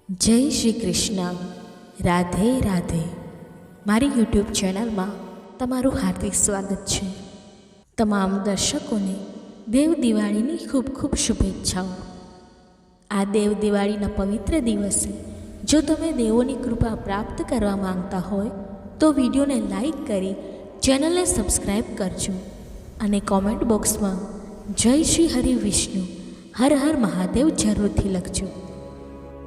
જય શ્રી કૃષ્ણ. રાધે રાધે. મારી યુટ્યુબ ચેનલમાં તમારું હાર્દિક સ્વાગત છે. તમામ દર્શકોને દેવ દિવાળીની ખૂબ ખૂબ શુભેચ્છાઓ. આ દેવ દિવાળીના પવિત્ર દિવસે જો તમે દેવોની કૃપા પ્રાપ્ત કરવા માંગતા હોય તો વિડીયોને લાઈક કરી ચેનલને સબસ્ક્રાઈબ કરજો અને કોમેન્ટ બોક્સમાં જય શ્રી હરિ વિષ્ણુ હર હર મહાદેવ જરૂરથી લખજો.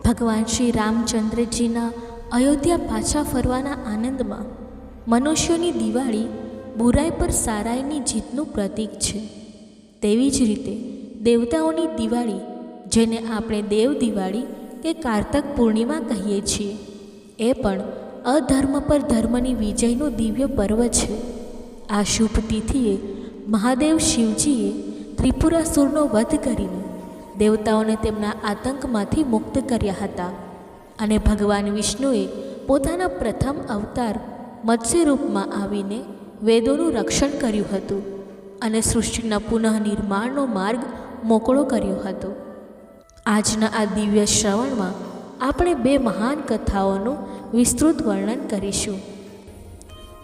ભગવાન શ્રી રામચંદ્રજીના અયોધ્યા પાછા ફરવાના આનંદમાં મનુષ્યોની દિવાળી બુરાઈ પર સારાઈની જીતનું પ્રતીક છે. તેવી જ રીતે દેવતાઓની દિવાળી, જેને આપણે દેવ દિવાળી કે કારતક પૂર્ણિમા કહીએ છીએ, એ પણ અધર્મ પર ધર્મની વિજયનું દિવ્ય પર્વ છે. આ શુભ તિથિએ મહાદેવ શિવજીએ ત્રિપુરાસુરનો વધ કરીને દેવતાઓને તેમના આતંકમાંથી મુક્ત કર્યા હતા અને ભગવાન વિષ્ણુએ પોતાના પ્રથમ અવતાર મત્સ્ય રૂપમાં આવીને વેદોનું રક્ષણ કર્યું હતું અને સૃષ્ટિના પુનઃનિર્માણનો માર્ગ મોકળો કર્યો હતો. આજના આ દિવ્ય શ્રવણમાં આપણે બે મહાન કથાઓનું વિસ્તૃત વર્ણન કરીશું.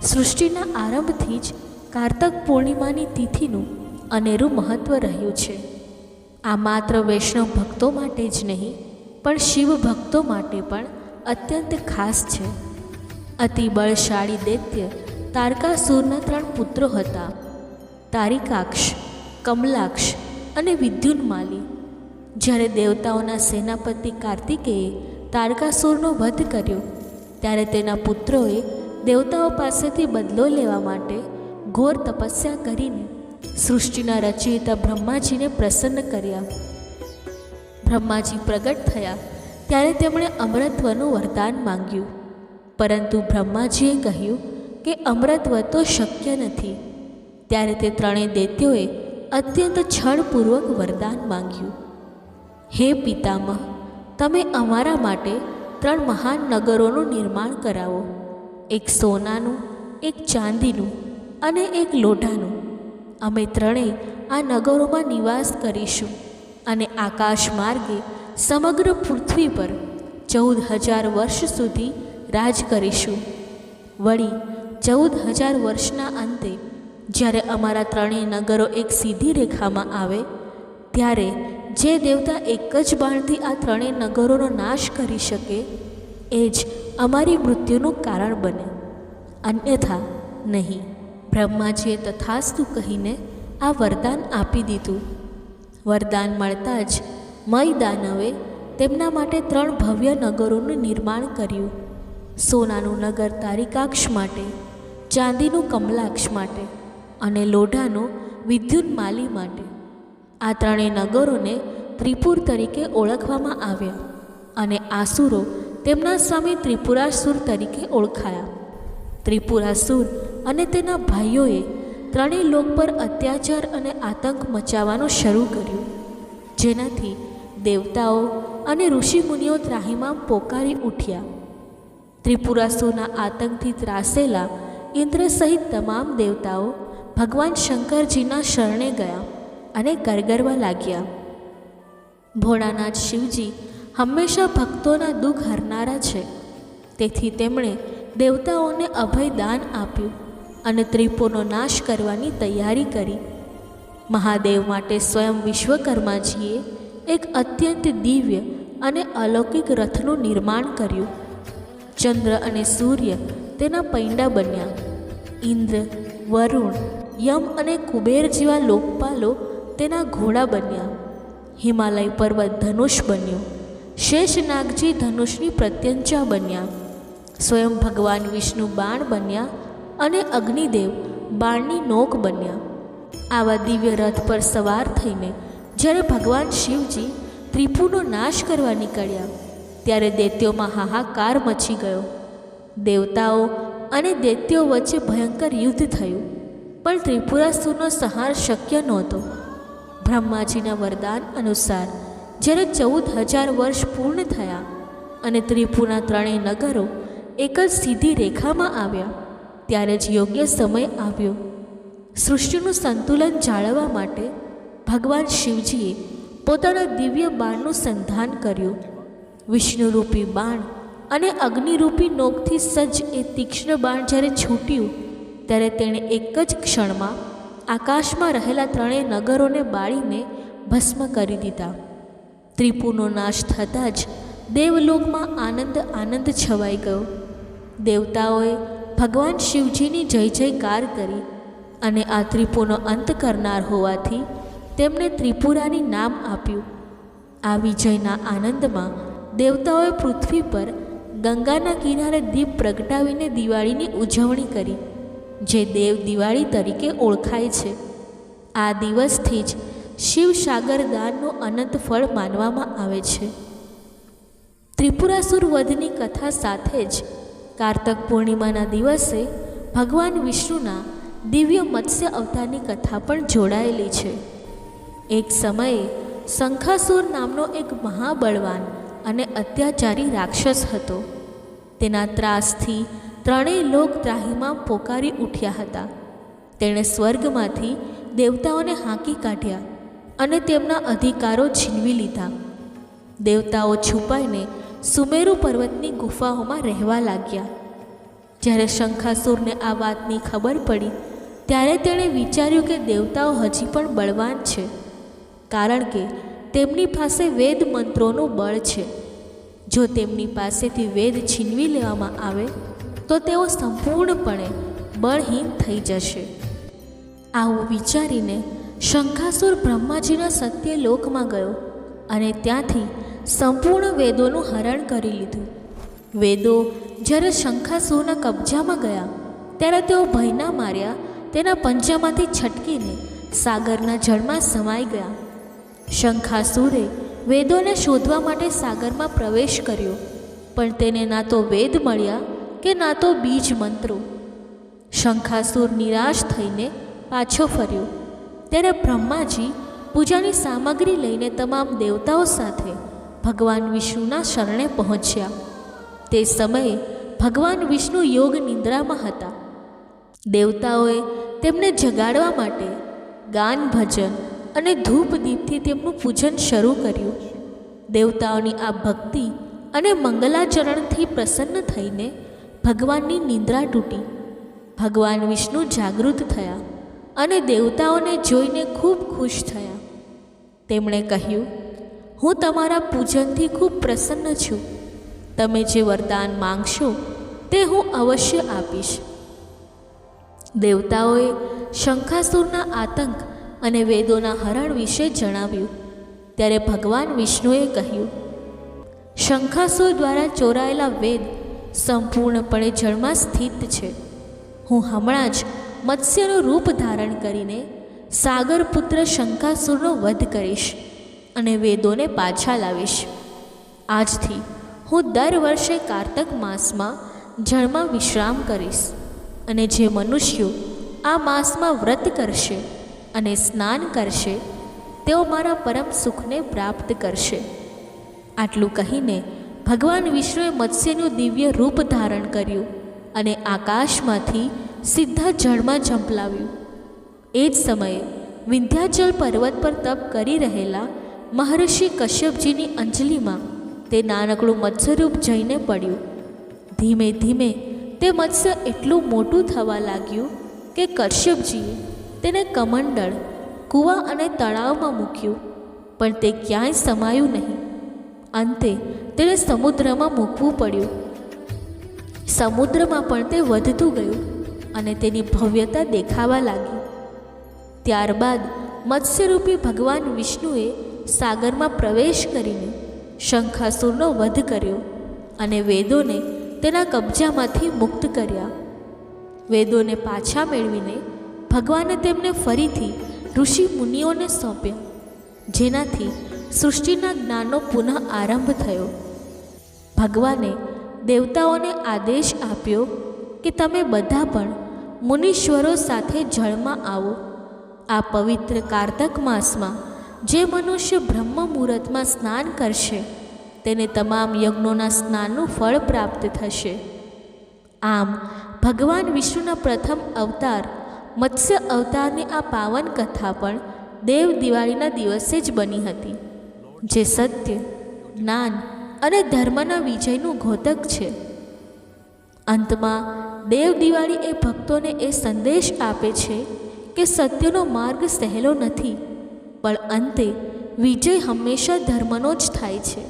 સૃષ્ટિના આરંભથી જ કારતક પૂર્ણિમાની તિથિનું અનેરું મહત્ત્વ રહ્યું છે. આ માત્ર વૈષ્ણવ ભક્તો માટે જ નહીં પણ શિવ ભક્તો માટે પણ અત્યંત ખાસ છે. અતિ બળશાળી દૈત્ય તારકાસુરના 3 પુત્રો હતા: તારિકાક્ષ, કમલાક્ષ અને વિદ્યુન્માલી. જ્યારે દેવતાઓના સેનાપતિ કાર્તિકેયે તારકાસુરનો વધ કર્યો ત્યારે તેના પુત્રોએ દેવતાઓ પાસેથી બદલો લેવા માટે ઘોર તપસ્યા કરીને સૃષ્ટિના રચયિતા બ્રહ્માજીને પ્રસન્ન કર્યા. બ્રહ્માજી પ્રગટ થયા ત્યારે તેમણે અમરત્વનું વરદાન માંગ્યું, પરંતુ બ્રહ્માજીએ કહ્યું કે અમરત્વ તો શક્ય નથી. ત્યારે તે ત્રણેય દૈત્યોએ અત્યંત છળપૂર્વક વરદાન માંગ્યું: હે પિતામહ, તમે અમારા માટે 3 મહાન નગરોનું નિર્માણ કરાવો, એક સોનાનું, એક ચાંદીનું અને એક લોઢાનું. અમે ત્રણેય આ નગરોમાં નિવાસ કરીશું અને આકાશ માર્ગે સમગ્ર પૃથ્વી પર 14,000 વર્ષ સુધી રાજ કરીશું. વળી 14,000 વર્ષના અંતે જ્યારે અમારા ત્રણેય નગરો એક સીધી રેખામાં આવે ત્યારે જે દેવતા એક જ બાણથી આ ત્રણેય નગરોનો નાશ કરી શકે એ જ અમારી મૃત્યુનું કારણ બને, અન્યથા નહીં. બ્રહ્માજીએ તથાસ્તુ કહીને આ વરદાન આપી દીધું. વરદાન મળતા જ મય દાનવે તેમના માટે 3 ભવ્ય નગરોનું નિર્માણ કર્યું: સોનાનું નગર તારિકાક્ષ માટે, ચાંદીનું કમલાક્ષ માટે અને લોઢાનું વિદ્યુન્માલી માટે. આ ત્રણેય નગરોને ત્રિપુર તરીકે ઓળખવામાં આવ્યા અને આસુરો તેમના સ્વામી ત્રિપુરાસુર તરીકે ઓળખાયા. ત્રિપુરાસુર અને તેના ભાઈઓએ ત્રણેય લોક પર અત્યાચાર અને આતંક મચાવવાનું શરૂ કર્યું, જેનાથી દેવતાઓ અને ઋષિમુનિઓ ત્રાહિમામ પોકારી ઉઠ્યા. ત્રિપુરાસુરના આતંકથી ત્રાસેલા ઇન્દ્ર સહિત તમામ દેવતાઓ ભગવાન શંકરજીના શરણે ગયા અને કરગરવા લાગ્યા. ભોળાનાથ શિવજી હંમેશા ભક્તોના દુઃખ હરનારા છે, તેથી તેમણે દેવતાઓને અભયદાન આપ્યું અને ત્રિપુરનો નાશ કરવાની તૈયારી કરી. મહાદેવ માટે સ્વયં વિશ્વકર્માજીએ એક અત્યંત દિવ્ય અને અલૌકિક રથનું નિર્માણ કર્યું. ચંદ્ર અને સૂર્ય તેના પૈંડા બન્યા. ઇન્દ્ર, વરુણ, યમ અને કુબેર જેવા લોકપાલો તેના ઘોડા બન્યા. હિમાલય પર્વત ધનુષ બન્યો. શેષનાગજી ધનુષની પ્રત્યંચા બન્યા. સ્વયં ભગવાન વિષ્ણુ બાણ બન્યા અને અગ્નિદેવ બાણની નોક બન્યા. આવા દિવ્ય રથ પર સવાર થઈને જ્યારે ભગવાન શિવજી ત્રિપુરનો નાશ કરવા નીકળ્યા ત્યારે દૈત્યોમાં હાહાકાર મચી ગયો. દેવતાઓ અને દૈત્યો વચ્ચે ભયંકર યુદ્ધ થયું, પણ ત્રિપુરાસુરનો સંહાર શક્ય નહોતો. બ્રહ્માજીના વરદાન અનુસાર જ્યારે 14,000 વર્ષ પૂર્ણ થયા અને ત્રિપુરના ત્રણેય નગરો એક જ સીધી રેખામાં આવ્યા ત્યારે જ યોગ્ય સમય આવ્યો. સૃષ્ટિનું સંતુલન જાળવવા માટે ભગવાન શિવજીએ પોતાના દિવ્ય બાણનું સંધાન કર્યું વિષ્ણુરૂપી બાણ અને અગ્નિરૂપી નોકથી સજ્જ એ તીક્ષ્ણ બાણ જ્યારે છૂટ્યું ત્યારે તેણે એક જ ક્ષણમાં આકાશમાં રહેલા ત્રણેય નગરોને બાળીને ભસ્મ કરી દીધા. ત્રિપુરનો નાશ થતાં જ દેવલોકમાં આનંદ છવાઈ ગયો. દેવતાઓએ ભગવાન શિવજીની જય જયકાર કરી અને આ ત્રિપુરનો અંત કરનાર હોવાથી તેમને ત્રિપુરારી નામ આપ્યું. આ વિજયના આનંદમાં દેવતાઓએ પૃથ્વી પર ગંગાના કિનારે દીપ પ્રગટાવીને દિવાળીની ઉજવણી કરી, જે દેવ દિવાળી તરીકે ઓળખાય છે. આ દિવસથી જ શિવસાગર દાનનું અનંત ફળ માનવામાં આવે છે. ત્રિપુરાસુર વધની કથા સાથે જ કાર્તક પૂર્ણિમાના દિવસે ભગવાન વિષ્ણુના દિવ્ય મત્સ્ય અવતારની કથા પણ જોડાયેલી છે. એક સમયે શંખાસુર નામનો એક મહાબળવાન અને અત્યાચારી રાક્ષસ હતો. તેના ત્રાસથી ત્રણેય લોક ત્રાહિમામ પોકારી ઉઠ્યા હતા. તેણે સ્વર્ગમાંથી દેવતાઓને હાંકી કાઢ્યા અને તેમના અધિકારો છીનવી લીધા. દેવતાઓ છુપાઈને સુમેરુ પર્વતની ગુફાઓમાં રહેવા લાગ્યા. જ્યારે શંખાસુરને આ વાતની ખબર પડી ત્યારે તેણે વિચાર્યું કે દેવતાઓ હજી પણ બળવાન છે, કારણ કે તેમની પાસે વેદ મંત્રોનું બળ છે. જો તેમની પાસેથી વેદ છીનવી લેવામાં આવે તો તેઓ સંપૂર્ણપણે બળહીન થઈ જશે. આવું વિચારીને શંખાસુર બ્રહ્માજીના સત્યલોકમાં ગયો અને ત્યાંથી સંપૂર્ણ વેદોનું હરણ કરી લીધું. વેદો જ્યારે શંખાસુરના કબજામાં ગયા ત્યારે તેઓ ભયના માર્યા તેના પંજામાંથી છટકીને સાગરના જળમાં સમાઈ ગયા. શંખાસુરે વેદોને શોધવા માટે સાગરમાં પ્રવેશ કર્યો, પણ તેને ના તો વેદ મળ્યા કે ના તો બીજ મંત્રો. શંખાસુર નિરાશ થઈને પાછો ફર્યો. ત્યારે બ્રહ્માજી પૂજાની સામગ્રી લઈને તમામ દેવતાઓ સાથે ભગવાન વિષ્ણુના શરણે પહોંચ્યા. તે સમયે ભગવાન વિષ્ણુ યોગ નિંદ્રામાં હતા. દેવતાઓએ તેમને જગાડવા માટે ગાન ભજન અને ધૂપ દીપથી તેમનું પૂજન શરૂ કર્યું. દેવતાઓની આ ભક્તિ અને મંગલાચરણથી પ્રસન્ન થઈને ભગવાનની નિંદ્રા તૂટી. ભગવાન વિષ્ણુ જાગૃત થયા અને દેવતાઓને જોઈને ખૂબ ખુશ થયા. તેમણે કહ્યું, હું તમારા પૂજનથી ખૂબ પ્રસન્ન છું. તમે જે વરદાન માંગશો તે હું અવશ્ય આપીશ. દેવતાઓએ શંખાસુરના આતંક અને વેદોના હરણ વિશે જણાવ્યું. ત્યારે ભગવાન વિષ્ણુએ કહ્યું, શંખાસુર દ્વારા ચોરાયેલા વેદ સંપૂર્ણપણે જળમાં સ્થિત છે. હું હમણાં જ મત્સ્યનું રૂપ ધારણ કરીને સાગરપુત્ર શંખાસુરનો વધ કરીશ અને વેદોને પાછા લાવીશ. આજથી હું દર વર્ષે કાર્તક માસમાં જળમાં વિશ્રામ કરીશ અને જે મનુષ્યો આ માસમાં વ્રત કરશે અને સ્નાન કરશે તેઓ મારા પરમ સુખને પ્રાપ્ત કરશે. આટલું કહીને ભગવાન વિષ્ણુએ મત્સ્યનું દિવ્ય રૂપ ધારણ કર્યું અને આકાશમાંથી સીધા જળમાં ઝંપલાવ્યું. એ જ સમયે વિંધ્યાચલ પર્વત પર તપ કરી રહેલા મહર્ષિ કશ્યપજીની અંજલિમાં તે નાનકડું મત્સ્યરૂપ જઈને પડ્યું. ધીમે ધીમે તે મત્સ્ય એટલું મોટું થવા લાગ્યું કે કશ્યપજીએ તેને કમંડળ, કૂવા અને તળાવમાં મૂક્યું, પણ તે ક્યાંય સમાયું નહીં. અંતે તેને સમુદ્રમાં મૂકવું પડ્યું. સમુદ્રમાં પણ તે વધતું ગયું અને તેની ભવ્યતા દેખાવા લાગી. ત્યારબાદ મત્સ્યરૂપી ભગવાન વિષ્ણુએ સાગરમાં પ્રવેશ કરીને શંખાસુરનો વધ કર્યો અને વેદોને તેના કબજામાંથી મુક્ત કર્યા. વેદોને પાછા મેળવીને ભગવાને તેમને ફરીથી ઋષિ મુનિઓને સોંપ્યા, જેનાથી સૃષ્ટિના જ્ઞાનનો પુનઃ આરંભ થયો. ભગવાને દેવતાઓને આદેશ આપ્યો કે તમે બધા પણ મુનીશ્વરો સાથે જળમાં આવો. આ પવિત્ર કાર્તક માસમાં જે મનુષ્ય બ્રહ્મ મુહૂર્તમાં સ્નાન કરશે તેને તમામ યજ્ઞોના સ્નાનનું ફળ પ્રાપ્ત થશે. આમ ભગવાન વિષ્ણુના પ્રથમ અવતાર મત્સ્ય અવતારની આ પાવન કથા પણ દેવ દિવાળીના દિવસે જ બની હતી, જે સત્ય, જ્ઞાન અને ધર્મના વિજયનું ઘોતક છે. અંતમાં દેવ દિવાળી એ ભક્તોને એ સંદેશ આપે છે કે સત્યનો માર્ગ સહેલો નથી, પણ અંતે વિજય હંમેશા ધર્મનો જ થાય છે.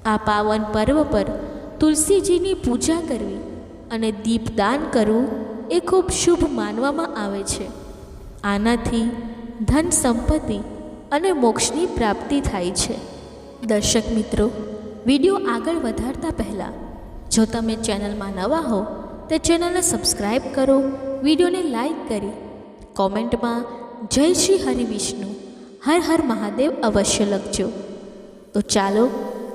આ પાવન પર્વ પર તુલસીજીની પૂજા કરવી અને દીપદાન કરવું એ ખૂબ શુભ માનવામાં આવે છે. આનાથી ધન સંપત્તિ અને મોક્ષની પ્રાપ્તિ થાય છે. દર્શક મિત્રો, વિડીયો આગળ વધારતા પહેલાં જો તમે ચેનલમાં નવા હો તો ચેનલને સબસ્ક્રાઈબ કરો, વિડીયોને લાઈક કરી કોમેન્ટમાં જય શ્રી હરિવિષ્ણુ હર હર મહાદેવ અવશ્ય લખજો. તો ચાલો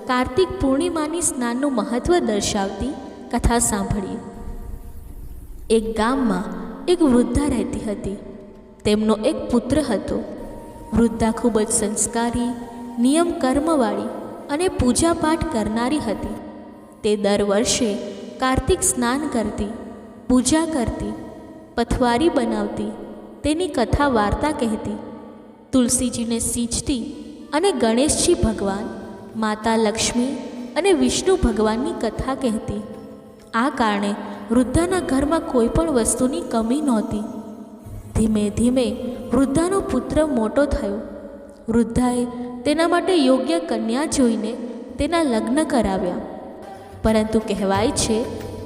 કાર્તિક પૂર્ણિમાની સ્નાનનું મહત્ત્વ દર્શાવતી કથા સાંભળીએ. એક ગામમાં એક વૃદ્ધા રહેતી હતી. તેમનો એક પુત્ર હતો. વૃદ્ધા ખૂબ જ સંસ્કારી, નિયમ કર્મવાળી અને પૂજાપાઠ કરનારી હતી. તે દર વર્ષે કાર્તિક સ્નાન કરતી, પૂજા કરતી, પથવારી બનાવતી, તેની કથા વાર્તા કહેતી, તુલસીજીને સિંચતી અને ગણેશજી ભગવાન, માતા લક્ષ્મી અને વિષ્ણુ ભગવાનની કથા કહેતી. આ કારણે વૃદ્ધાના ઘરમાં કોઈ પણ વસ્તુની કમી નહોતી. ધીમે ધીમે વૃદ્ધાનો પુત્ર મોટો થયો. વૃદ્ધાએ તેના માટે યોગ્ય કન્યા જોઈને તેના લગ્ન કરાવ્યા. પરંતુ કહેવાય છે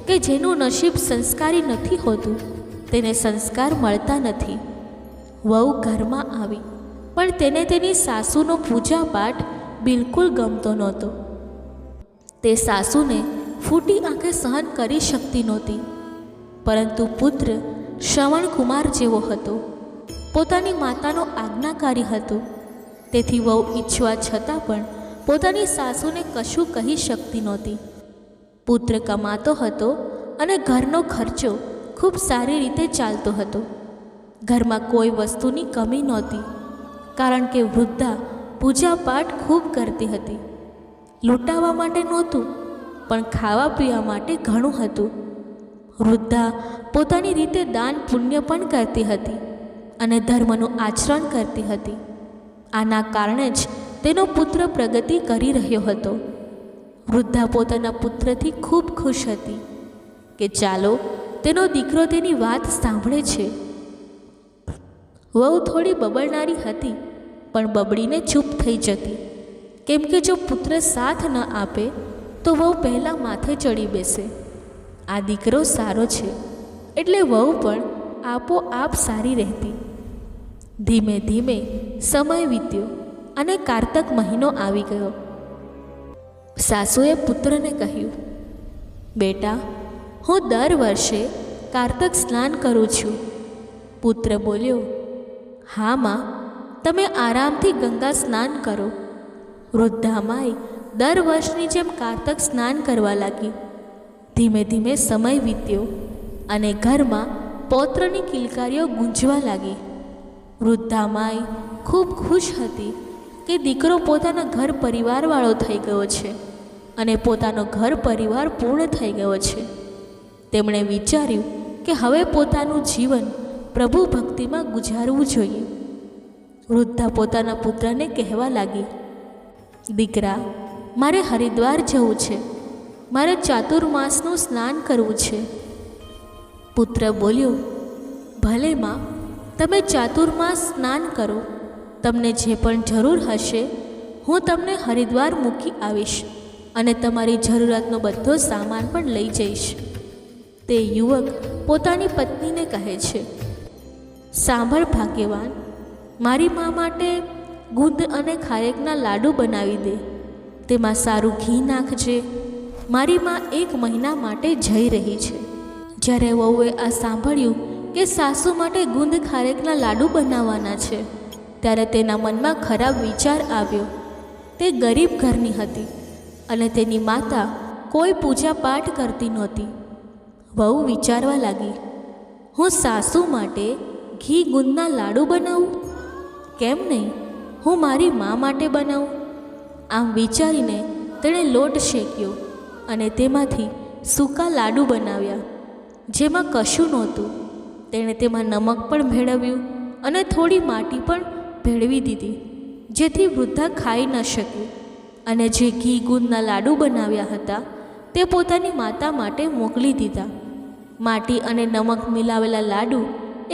કે જેનું નસીબ સંસ્કારી નથી હોતું તેને સંસ્કાર મળતા નથી. વહુ ઘરમાં આવી, પણ તેને તેની સાસુનો પૂજાપાઠ બિલકુલ ગમતો નહોતો. તે સાસુને ફૂટી આંખે સહન કરી શકતી નહોતી. પરંતુ પુત્ર શ્રવણકુમાર જેવો હતો, પોતાની માતાનો આજ્ઞાકારી હતો. તેથી વહુ ઈચ્છવા છતાં પણ પોતાની સાસુને કશું કહી શકતી નહોતી. પુત્ર કમાતો હતો અને ઘરનો ખર્ચો ખૂબ સારી રીતે ચાલતો હતો. ઘરમાં કોઈ વસ્તુની કમી નહોતી, કારણ કે વૃદ્ધા પૂજાપાઠ ખૂબ કરતી હતી. લૂંટાવા માટે નહોતું, પણ ખાવા પીવા માટે ઘણું હતું. વૃદ્ધા પોતાની રીતે દાન પુણ્ય પણ કરતી હતી અને ધર્મનું આચરણ કરતી હતી. આના કારણે જ તેનો પુત્ર પ્રગતિ કરી રહ્યો હતો. વૃદ્ધા પોતાના પુત્રથી ખૂબ ખુશ હતી કે ચાલો તેનો દીકરો તેની વાત સાંભળે છે. વહુ થોડી બબડનારી હતી, પણ બબડીને ચૂપ થઈ જતી, કેમ કે જો પુત્ર સાથ ન આપે તો વહુ પહેલાં માથે ચડી બેસે. આ દીકરો સારો છે એટલે વહુ પણ આપોઆપ સારી રહેતી. ધીમે ધીમે સમય વીત્યો અને કારતક મહિનો આવી ગયો. સાસુએ પુત્રને કહ્યું, બેટા, હું દર વર્ષે કારતક સ્નાન કરું છું. પુત્ર બોલ્યો, હા માં, તમે આરામથી ગંગા સ્નાન કરો. વૃદ્ધા માએ દર વર્ષની જેમ કારતક સ્નાન કરવા લાગી. ધીમે ધીમે સમય વીત્યો અને ઘરમાં પૌત્રની કિલકારીઓ ગુંજવા લાગી. વૃદ્ધા માએ ખૂબ ખુશ હતી કે દીકરો પોતાના ઘર પરિવારવાળો થઈ ગયો છે અને પોતાનો ઘર પરિવાર પૂર્ણ થઈ ગયો છે. તેમણે વિચાર્યું કે હવે પોતાનું જીવન પ્રભુ ભક્તિમાં ગુજારવું જોઈએ. વૃદ્ધા પોતાના પુત્રને કહેવા લાગી, દીકરા, મારે હરિદ્વાર જવું છે, મારે ચાતુર્માસનું સ્નાન કરવું છે. પુત્ર બોલ્યો, ભલે માં, તમે ચાતુર્માસ સ્નાન કરો. તમને જે પણ જરૂર હશે હું તમને હરિદ્વાર મૂકી આવીશ અને તમારી જરૂરિયાતનો બધો સામાન પણ લઈ જઈશ. તે યુવક પોતાની પત્નીને કહે છે, સાંભળ ભાગ્યવાન, મારી મા માટે ગુંદ અને ખારેકના લાડુ બનાવી દે. તેમાં સારું ઘી નાખજે. મારી મા 1 મહિના માટે જઈ રહી છે. જ્યારે વહુએ આ સાંભળ્યું કે સાસુ માટે ગુંદ ખારેકના લાડુ બનાવવાના છે, ત્યારે તેના મનમાં ખરાબ વિચાર આવ્યો. તે ગરીબ ઘરની હતી અને તેની માતા કોઈ પૂજા પાઠ કરતી નહોતી. વહુ વિચારવા લાગી, હું સાસુ માટે ઘી ગુંદના લાડુ બનાવું? કેમ નહીં, હું મારી મા માટે બનાવું. આમ વિચારીને તેણે લોટ શેક્યો અને તેમાંથી સૂકા લાડુ બનાવ્યા, જેમાં કશું નહોતું. તેણે તેમાં નમક પણ ભેળવ્યું અને થોડી માટી પણ ભેળવી દીધી, જેથી વૃદ્ધા ખાઈ ન શક્યું અને જે ઘી ગુંદના લાડુ બનાવ્યા હતા તે પોતાની માતા માટે મોકલી દીધા. માટી અને નમક મિલાવેલા લાડુ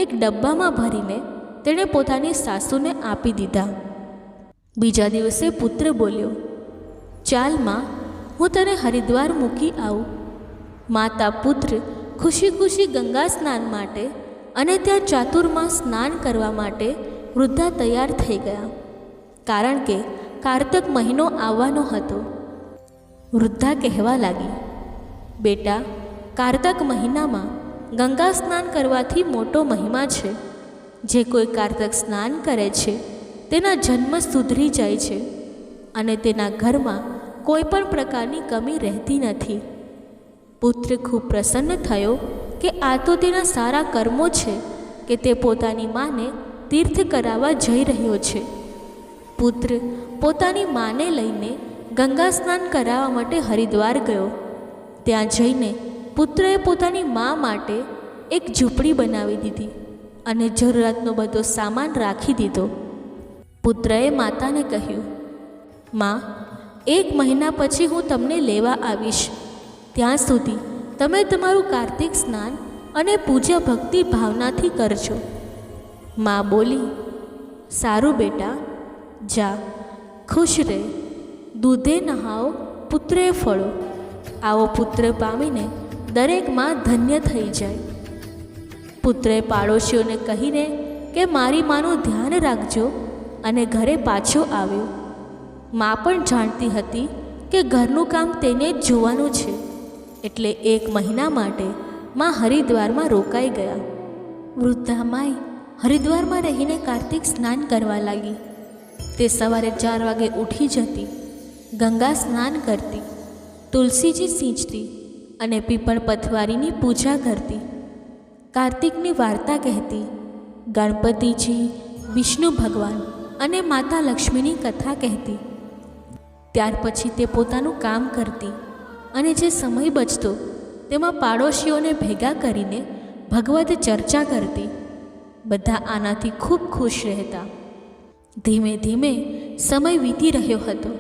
એક ડબ્બામાં ભરીને તેણે પોતાની સાસુને આપી દીધા. બીજા દિવસે પુત્ર બોલ્યો, ચાલ માં, હું તને હરિદ્વાર મૂકી આવું. માતા પુત્ર ખુશી ખુશી ગંગા સ્નાન માટે અને ત્યાં ચાતુર્માસ સ્નાન કરવા માટે વૃદ્ધા તૈયાર થઈ ગયા, કારણ કે કારતક મહિનો આવવાનો હતો. વૃદ્ધા કહેવા લાગી, બેટા, કારતક મહિનામાં ગંગા સ્નાન કરવાથી મોટો મહિમા છે. જે કોઈ કારતક સ્નાન કરે છે તેના જન્મ સુધરી જાય છે અને તેના ઘરમાં કોઈ પણ પ્રકારની કમી રહેતી નથી. પુત્ર ખૂબ પ્રસન્ન થયો કે આ તો તેના સારા કર્મો છે કે તે પોતાની માને તીર્થ કરાવવા જઈ રહ્યો છે. પુત્ર પોતાની માને લઈને ગંગા સ્નાન કરાવવા માટે હરિદ્વાર ગયો. ત્યાં જઈને પુત્રએ પોતાની મા માટે એક ઝૂંપડી બનાવી દીધી અને જરૂરિયાતનો બધો સામાન રાખી દીધો. પુત્રએ માતાને કહ્યું, માં, 1 મહિના પછી હું તમને લેવા આવીશ. ત્યાં સુધી તમે તમારું કાર્તિક સ્નાન અને પૂજા ભક્તિ ભાવનાથી કરજો. માં બોલી, સારું બેટા, જા, ખુશ રહે, દૂધે નહાઓ, પુત્રે ફળો. આવો પુત્ર પામીને દરેક માં ધન્ય થઈ જાય. પુત્રએ પાડોશીઓને કહીને કે મારી માનું ધ્યાન રાખજો અને ઘરે પાછો આવ્યો. માં પણ જાણતી હતી કે ઘરનું કામ તેને જ જોવાનું છે, એટલે 1 મહિના માટે માં હરિદ્વારમાં રોકાઈ ગયા. વૃદ્ધા માય હરિદ્વારમાં રહીને કાર્તિક સ્નાન કરવા લાગી. તે સવારે 4 વાગે ઉઠી જતી, ગંગા સ્નાન કરતી, તુલસીજી સિંચતી અને પીપળ પથવારીની પૂજા કરતી. કાર્તિકની વાર્તા કહેતી, ગણપતિજી, વિષ્ણુ ભગવાન અને માતા લક્ષ્મીની કથા કહેતી. ત્યાર પછી તે પોતાનું કામ કરતી અને જે સમય બચતો તેમાં પાડોશીઓને ભેગા કરીને ભગવદ ચર્ચા કરતી. બધા આનાથી ખૂબ ખુશ રહેતા. ધીમે ધીમે સમય વીતી રહ્યો હતો.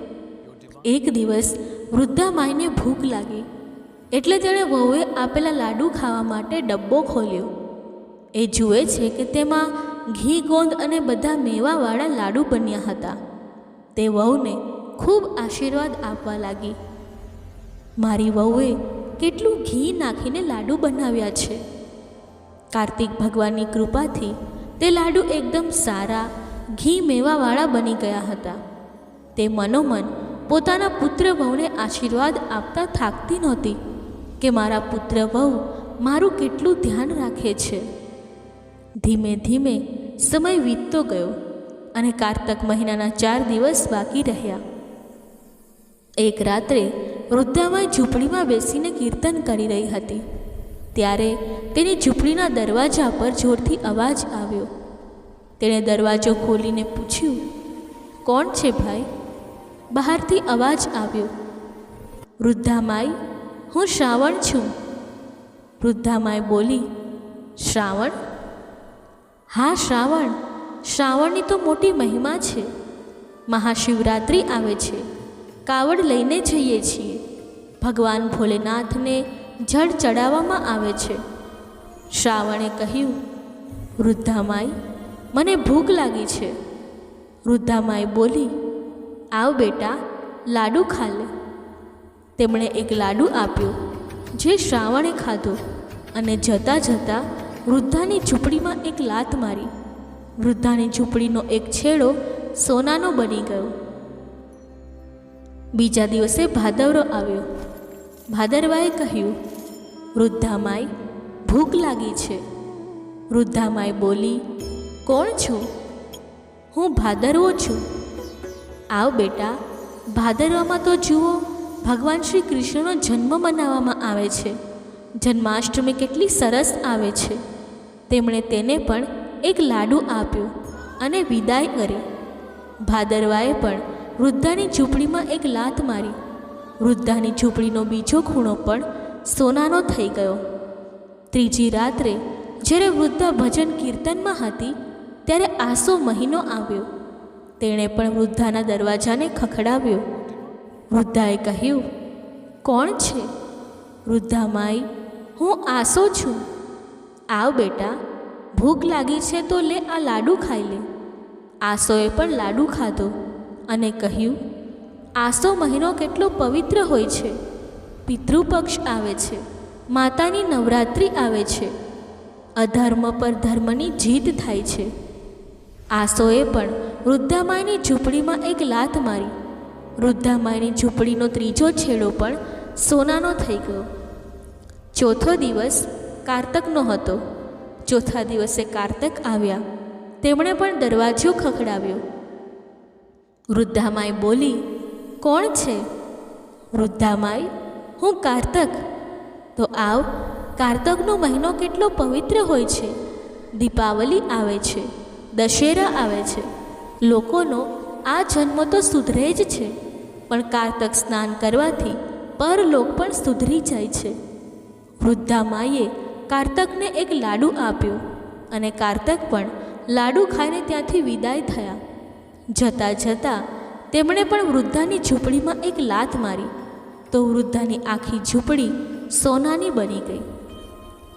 એક દિવસ વૃદ્ધા માઈને ભૂખ લાગી એટલે તેણે વહુએ આપેલા લાડુ ખાવા માટે ડબ્બો ખોલ્યો. એ જુએ છે કે તેમાં ઘી ગોંદ અને બધા મેવાવાળા લાડુ બન્યા હતા. તે વહુને ખૂબ આશીર્વાદ આપવા લાગી. મારી વહુએ કેટલું ઘી નાખીને લાડુ બનાવ્યા છે. કાર્તિક ભગવાનની કૃપાથી તે લાડુ એકદમ સારા ઘી મેવાવાળા બની ગયા હતા. તે મનોમન પોતાના પુત્ર વહુને આશીર્વાદ આપતા થાકતી નહોતી કે મારા પુત્ર વહુ મારું કેટલું ધ્યાન રાખે છે. ધીમે ધીમે સમય વીતતો ગયો અને કારતક મહિનાના 4 દિવસ બાકી રહ્યા. એક રાત્રે વૃદ્ધામાઈ ઝૂંપડીમાં બેસીને કીર્તન કરી રહી હતી. ત્યારે તેની ઝૂંપડીના દરવાજા પર જોરથી અવાજ આવ્યો. તેણે દરવાજો ખોલીને પૂછ્યું, કોણ છે ભાઈ? બહારથી અવાજ આવ્યો, વૃદ્ધામાઈ, હું શ્રાવણ છું. વૃદ્ધામાઈ બોલી, શ્રાવણ? હા શ્રાવણ. શ્રાવણની તો મોટી મહિમા છે. મહાશિવરાત્રિ આવે છે. કાવડ લઈને જઈએ છીએ. ભગવાન ભોલેનાથને જળ ચડાવવામાં આવે છે. શ્રાવણે કહ્યું, વૃદ્ધામાઈ, મને ભૂખ લાગી છે. વૃદ્ધામાઈ બોલી, આવ બેટા, લાડુ ખા લે. તેમણે એક લાડુ આપ્યો જે શ્રાવણે ખાધો અને જતાં જતાં વૃદ્ધાની ઝૂંપડીમાં એક લાત મારી. વૃદ્ધાની ઝૂંપડીનો એક છેડો સોનાનો બની ગયો. બીજા દિવસે ભાદરવો આવ્યો. ભાદરવાએ કહ્યું, વૃદ્ધામાઈ, ભૂખ લાગી છે. વૃદ્ધામાઈ બોલી, કોણ છો? હું ભાદરવો છું. આવ બેટા, ભાદરવામાં તો જુઓ ભગવાન શ્રી કૃષ્ણનો જન્મ મનાવવામાં આવે છે. જન્માષ્ટમી કેટલી સરસ આવે છે. તેમણે તેને પણ એક લાડુ આપ્યો અને વિદાય કરી. ભાદરવાએ પણ વૃદ્ધાની ઝૂંપડીમાં એક લાત મારી. વૃદ્ધાની ઝૂંપડીનો બીજો ખૂણો પણ સોનાનો થઈ ગયો. ત્રીજી રાત્રે જ્યારે વૃદ્ધા ભજન કીર્તનમાં હતી ત્યારે આસો મહિનો આવ્યો. તેણે પણ વૃદ્ધાના દરવાજાને ખખડાવ્યો. વૃદ્ધાએ કહ્યું, કોણ છે? વૃદ્ધા માઈ, હું આસો છું. આવ બેટા, ભૂખ લાગી છે તો લે, આ લાડુ ખાઈ લે. આસોએ પણ લાડુ ખાધો અને કહ્યું, આસો મહિનો કેટલો પવિત્ર હોય છે. પિતૃપક્ષ આવે છે, માતાની નવરાત્રિ આવે છે, અધર્મ પર ધર્મની જીત થાય છે. આસોએ પણ વૃદ્ધામાઈની ઝૂંપડીમાં એક લાત મારી. વૃદ્ધામાઈની ઝૂંપડીનો ત્રીજો છેડો પણ સોનાનો થઈ ગયો. ચોથો દિવસ કારતકનો હતો. ચોથા દિવસે કારતક આવ્યા. તેમણે પણ દરવાજો ખખડાવ્યો. વૃદ્ધામાઈ બોલી, કોણ છે? વૃદ્ધામાઈ, હું કારતક. તો આવ, કારતકનો મહિનો કેટલો પવિત્ર હોય છે. દીપાવલી આવે છે, દશેરા આવે છે. લોકોનો આ જન્મ તો સુધરે જ છે, પણ કારતક સ્નાન કરવાથી પરલોક પણ સુધરી જાય છે. વૃદ્ધામાઈએ કારતકને એક લાડુ આપ્યો અને કારતક પણ લાડુ ખાઈને ત્યાંથી વિદાય થયા. જતાં જતાં તેમણે પણ વૃદ્ધાની ઝૂંપડીમાં એક લાત મારી તો વૃદ્ધાની આખી ઝૂંપડી સોનાની બની ગઈ.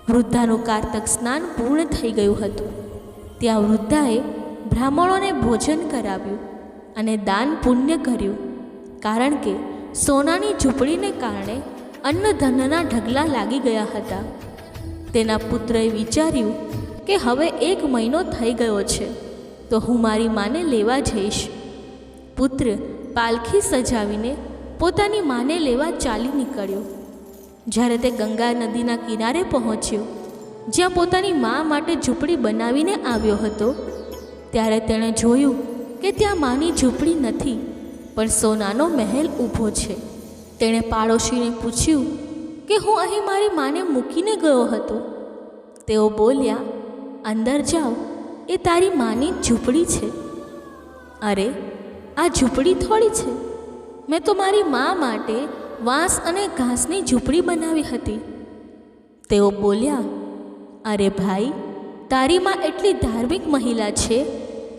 વૃદ્ધાનું કારતક સ્નાન પૂર્ણ થઈ ગયું હતું. ત્યાં વૃદ્ધાએ બ્રાહ્મણોને ભોજન કરાવ્યું અને દાન પુણ્ય કર્યું, કારણ કે સોનાની ઝૂંપડીને કારણે અન્નધનના ઢગલા લાગી ગયા હતા. તેના પુત્રએ વિચાર્યું કે હવે 1 મહિનો થઈ ગયો છે તો હું મારી માને લેવા જઈશ. પુત્ર પાલખી સજાવીને પોતાની માને લેવા ચાલી નીકળ્યો. જ્યારે તે ગંગા નદીના કિનારે પહોંચ્યો, જ્યાં પોતાની મા માટે ઝૂંપડી બનાવીને આવ્યો હતો, ત્યારે તેણે જોયું કે ત્યાં માની ઝૂંપડી નથી, પણ સોનાનો મહેલ ઊભો છે. તેણે પાડોશીને પૂછ્યું કે હું અહીં મારી માને મૂકીને ગયો હતો. તેઓ બોલ્યા, અંદર જાઓ, એ તારી માની ઝૂંપડી છે. અરે, આ ઝૂંપડી થોડી છે. મેં તો મારી મા માટે વાંસ અને ઘાસની ઝૂંપડી બનાવી હતી. તેઓ બોલ્યા, અરે ભાઈ, તારી મા એટલી ધાર્મિક મહિલા છે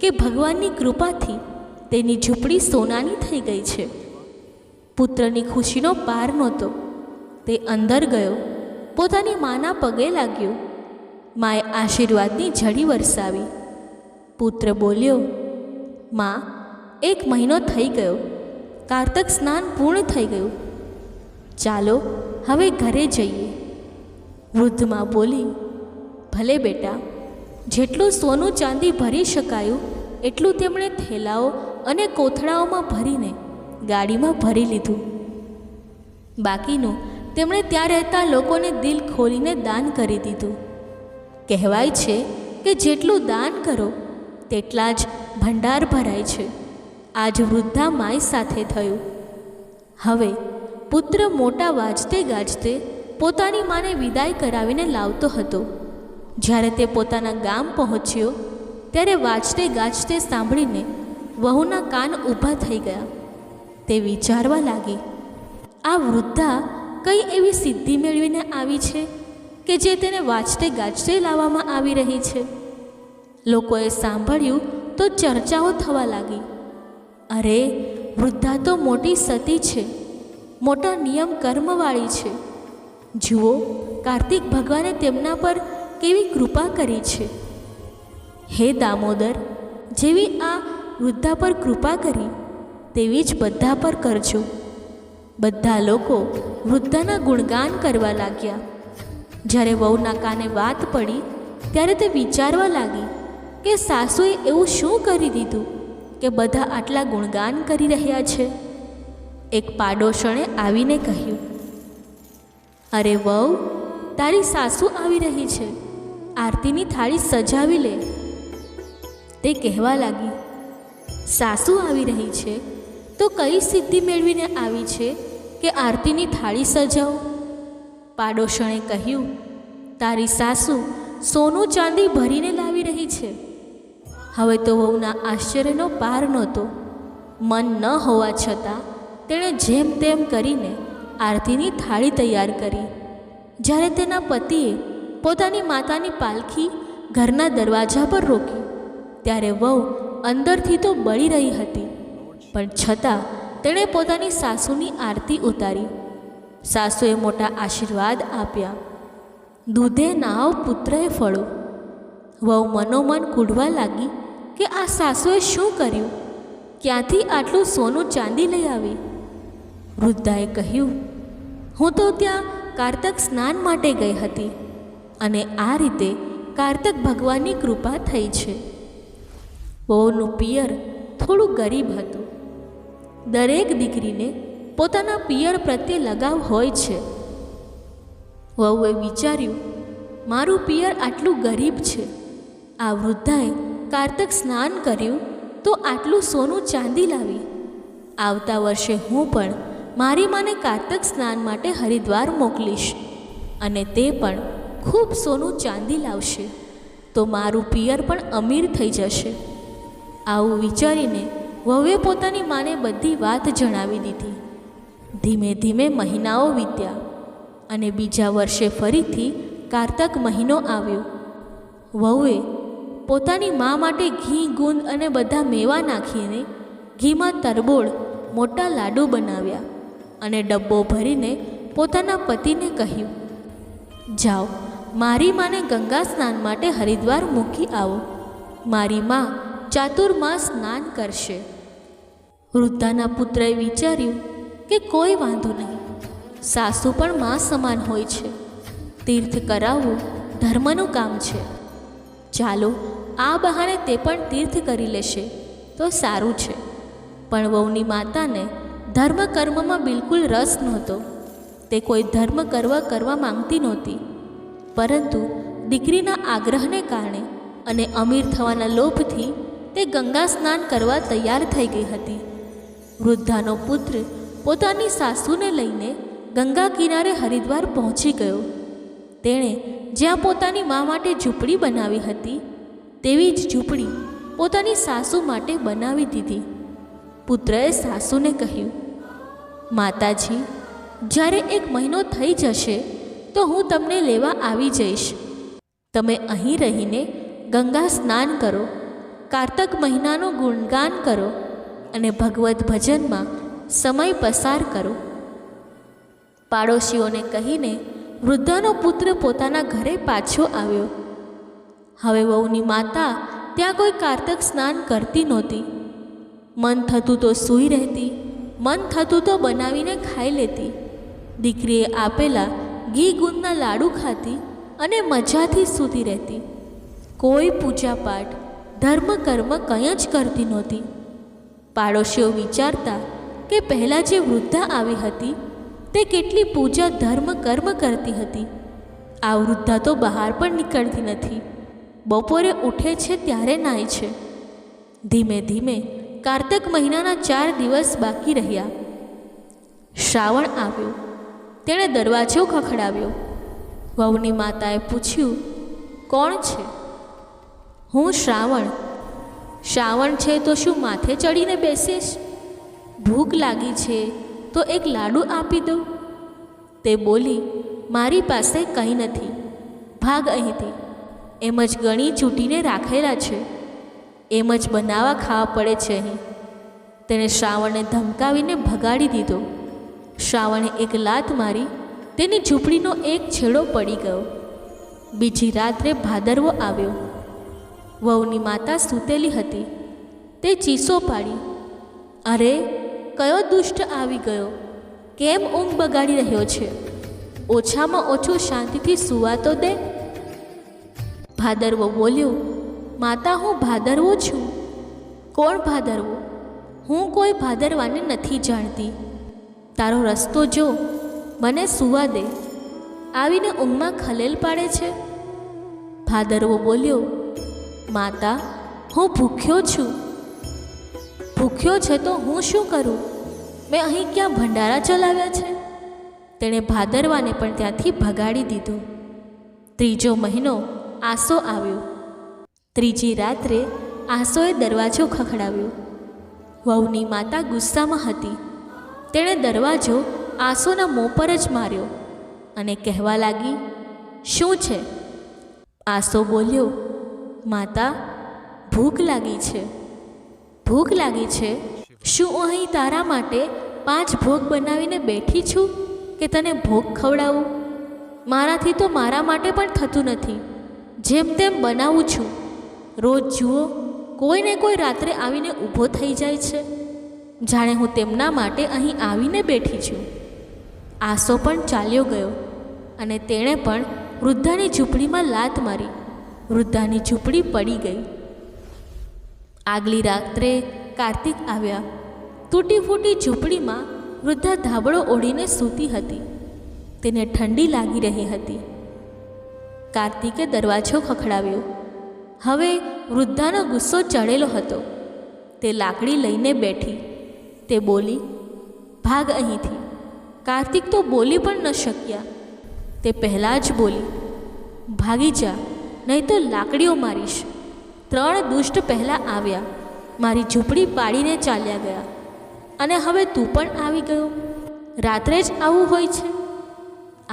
કે ભગવાનની કૃપાથી તેની ઝૂંપડી સોનાની થઈ ગઈ છે. પુત્રની ખુશીનો પાર નહોતો. તે અંદર ગયો, પોતાની માના પગે લાગ્યો. માએ આશીર્વાદની ઝડી વરસાવી. પુત્ર બોલ્યો, મા, 1 મહિનો થઈ ગયો, કારતક સ્નાન પૂર્ણ થઈ ગયું. ચાલો હવે ઘરે જઈએ. વૃદ્ધમાં બોલી, ભલે બેટા. જેટલું સોનું ચાંદી ભરી શકાયું એટલું તેમણે થેલાઓ અને કોથળાઓમાં ભરીને ગાડીમાં ભરી લીધું. બાકીનું તેમણે ત્યાં રહેતા લોકોને દિલ ખોલીને દાન કરી દીધું. કહેવાય છે કે જેટલું દાન કરો તેટલા જ ભંડાર ભરાય છે. આજ વૃદ્ધા માઈ સાથે થયું. હવે પુત્ર મોટા વાજતે ગાજતે પોતાની માને વિદાય કરાવીને લાવતો હતો. જ્યારે તે પોતાના ગામ પહોંચ્યો ત્યારે વાજતે ગાજતે સાંભળીને વહુના કાન ઊભા થઈ ગયા. તે વિચારવા લાગી, આ વૃદ્ધા કઈ એવી સિદ્ધિ મેળવીને આવી છે કે જે તેને વાજતે ગાજતે લાવવામાં આવી રહી છે. લોકોએ સાંભળ્યું તો ચર્ચાઓ થવા લાગી. અરે, વૃદ્ધા તો મોટી સતી છે, મોટા નિયમ કર્મવાળી છે. જુઓ, કાર્તિક ભગવાને તેમના પર કેવી કૃપા કરી છે. હે દામોદર, જેવી આ વૃદ્ધા પર કૃપા કરી તેવી જ બધા પર કરજો. બધા લોકો વૃદ્ધાના ગુણગાન કરવા લાગ્યા. જ્યારે વહુના કાને વાત પડી ત્યારે તે વિચારવા લાગી કે સાસુએ એવું શું કરી દીધું કે બધા આટલા ગુણગાન કરી રહ્યા છે. એક પાડોશણે આવીને કહ્યું, અરે વહુ, તારી સાસુ આવી રહી છે, આરતીની થાળી સજાવી લે. તે કહેવા લાગી, સાસુ આવી રહી છે તો કઈ સિદ્ધિ મેળવીને આવી છે કે આરતીની થાળી સજાવું? પાડોશણે કહ્યું, તારી સાસુ સોનું ચાંદી ભરીને લાવી રહી છે. હવે તો વહુના આશ્ચર્યનો પાર નહોતો. મન ન હોવા છતાં તેણે જેમ તેમ કરીને આરતીની થાળી તૈયાર કરી. જ્યારે તેના પતિએ પોતાની માતાની પાલખી ઘરના દરવાજા પર રોકી ત્યારે વહુ અંદરથી તો બળી રહી હતી, પણ છતાં તેણે પોતાની સાસુની આરતી ઉતારી. સાસુએ મોટા આશીર્વાદ આપ્યા. દૂધે નાવ પુત્રએ ફળો. વહુ મનોમન કૂઢવા લાગી કે આ સાસુએ શું કર્યું, ક્યાંથી આટલું સોનું ચાંદી લઈ આવી. વૃદ્ધાએ કહ્યું, હું તો ત્યાં કારતક સ્નાન માટે ગઈ હતી અને આ રીતે કારતક ભગવાનની કૃપા થઈ છે. વહુનું પિયર થોડું ગરીબ હતું. દરેક દીકરીને પોતાના પિયર પ્રત્યે લગાવ હોય છે. વહુએ વિચાર્યું, મારું પિયર આટલું ગરીબ છે, આ વૃદ્ધાએ કારતક સ્નાન કર્યું તો આટલું સોનું ચાંદી લાવી. આવતા વર્ષે હું પણ મારી માને કારતક સ્નાન માટે હરિદ્વાર મોકલીશ અને તે પણ ખૂબ સોનું ચાંદી લાવશે તો મારું પિયર પણ અમીર થઈ જશે. આવું વિચારીને વહુએ પોતાની માને બધી વાત જણાવી દીધી. ધીમે ધીમે મહિનાઓ વીત્યા અને બીજા વર્ષે ફરીથી કારતક મહિનો આવ્યો. વહુએ પોતાની મા માટે ઘી, ગુંદ અને બધા મેવા નાખીને ઘીમાં તરબોળ મોટા લાડુ બનાવ્યા અને ડબ્બો ભરીને પોતાના પતિને કહ્યું, જાઓ મારી માને ગંગા સ્નાન માટે હરિદ્વાર મૂકી આવો. મારી મા ચાતુર્માસ સ્નાન કરશે. વૃદ્ધાના પુત્રએ વિચાર્યું કે કોઈ વાંધો નહીં, સાસુ પણ મા સમાન હોય છે. તીર્થ કરાવવું ધર્મનું કામ છે. ચાલો આ બહાને તે પણ તીર્થ કરી લેશે તો સારું છે. પણ વહુની માતાને ધર્મ કર્મમાં બિલકુલ રસ નહોતો. તે કોઈ ધર્મ કરવા માંગતી નહોતી, પરંતુ દીકરીના આગ્રહને કારણે અને અમીર થવાના લોભથી તે ગંગા સ્નાન કરવા તૈયાર થઈ ગઈ હતી. વૃદ્ધાનો પુત્ર પોતાની સાસુને લઈને ગંગા કિનારે હરિદ્વાર પહોંચી ગયો. તેણે જ્યાં પોતાની મા માટે ઝૂંપડી બનાવી હતી તેવી જ ઝૂંપડી પોતાની સાસુ માટે બનાવી દીધી. પુત્રએ સાસુને કહ્યું, માતાજી, જ્યારે 1 મહિનો થઈ જશે તો હું તમને લેવા આવી જઈશ. તમે અહીં રહીને ગંગા સ્નાન કરો, કારતક મહિનાનું ગુણગાન કરો અને ભગવદ્ ભજનમાં સમય પસાર કરો. પાડોશીઓને કહીને વૃદ્ધાનો પુત્ર પોતાના ઘરે પાછો આવ્યો. હવે વહુની માતા ત્યાં કોઈ કારતક સ્નાન કરતી નહોતી. મન થતું તો સૂઈ રહેતી, મન થતું તો બનાવીને ખાઈ લેતી. દીકરીએ આપેલા ઘી ગુંદના લાડુ ખાતી અને મજાથી સૂતી રહેતી. કોઈ પૂજાપાઠ, ધર્મ કર્મ કંઈ જ કરતી નહોતી. પાડોશીઓ વિચારતા કે પહેલાં જે વૃદ્ધા આવી હતી તે કેટલી પૂજા, ધર્મ, કર્મ કરતી હતી. આ વૃદ્ધા તો બહાર પણ નીકળતી નથી, બપોરે ઉઠે છે ત્યારે નાય છે. ધીમે ધીમે કારતક મહિનાના 4 દિવસ બાકી રહ્યા. શ્રાવણ આવ્યો. તેણે દરવાજો ખખડાવ્યો. વહુની માતાએ પૂછ્યું, કોણ છે? હું શ્રાવણ. શ્રાવણ છે તો શું માથે ચડીને બેસીશ? ભૂખ લાગી છે તો એક લાડુ આપી દઉં. તે બોલી, મારી પાસે કંઈ નથી, ભાગ અહીંથી. એમ જ ગણી ચૂંટીને રાખેલા છે, એમ જ બનાવવા ખાવા પડે છે અહીં. તેણે શ્રાવણને ધમકાવીને ભગાડી દીધો. શ્રાવણે એક લાત મારી તેની ઝૂંપડીનો એક છેડો પડી ગયો. બીજી રાત્રે ભાદરવો આવ્યો. વહુની માતા સૂતેલી હતી. તે ચીસો પાડી, અરે કયો દુષ્ટ આવી ગયો, કેમ ઊંઘ બગાડી રહ્યો છે? ઓછામાં ઓછું શાંતિથી સૂવા તો દે. ભાદરવો બોલ્યો, માતા, હું ભાદરવો છું. કોણ ભાદરવો? હું કોઈ ભાદરવાને નથી જાણતી. તારો રસ્તો જો, મને સૂવા દે. આવીને ઊંઘમાં ખલેલ પાડે છે. ભાદરવો બોલ્યો, માતા, હું ભૂખ્યો છું. ભૂખ્યો છે તો હું શું કરું? મેં અહીં ક્યાં ભંડારા ચલાવ્યા છે? તેણે ભાદરવાને પણ ત્યાંથી ભગાડી દીધો. 3જો મહિનો આસો આવ્યો. 3જી રાત્રે આસોએ દરવાજો ખખડાવ્યો. વહુની માતા ગુસ્સામાં હતી. તેણે દરવાજો આસોના મોં પર જ માર્યો અને કહેવા લાગી, શું છે? આસો બોલ્યો, માતા, ભૂખ લાગી છે. ભૂખ લાગી છે શું અહીં તારા માટે 5 ભોગ બનાવીને બેઠી છું કે તને ભોગ ખવડાવું? મારાથી તો મારા માટે પણ થતું નથી. જેમ તેમ બનાવું છું. રોજ જુઓ, કોઈ ને કોઈ રાત્રે આવીને ઊભો થઈ જાય છે, જાણે હું તેમના માટે અહીં આવીને બેઠી છું. આસો પણ ચાલ્યો ગયો અને તેણે પણ વૃદ્ધાની ઝૂંપડીમાં લાત મારી. વૃદ્ધાની ઝૂંપડી પડી ગઈ. આગલી રાત્રે કાર્તિક આવ્યા. તૂટી ફૂટી ઝૂંપડીમાં વૃદ્ધા ધાબળો ઓઢીને સૂતી હતી. તેને ઠંડી લાગી રહી હતી. કાર્તિકે દરવાજો ખખડાવ્યો. હવે વૃદ્ધાનો ગુસ્સો ચડેલો હતો. તે લાકડી લઈને બેઠી. તે બોલી, ભાગ અહીંથી. કાર્તિક તો બોલી પણ ન શક્યા. તે પહેલાં જ બોલી, ભાગી જા, નહીં તો લાકડીઓ મારીશ. 3 દુષ્ટ પહેલાં આવ્યા, મારી ઝૂંપડી પાડીને ચાલ્યા ગયા, અને હવે તું પણ આવી ગયો. રાત્રે જ આવું હોય છે.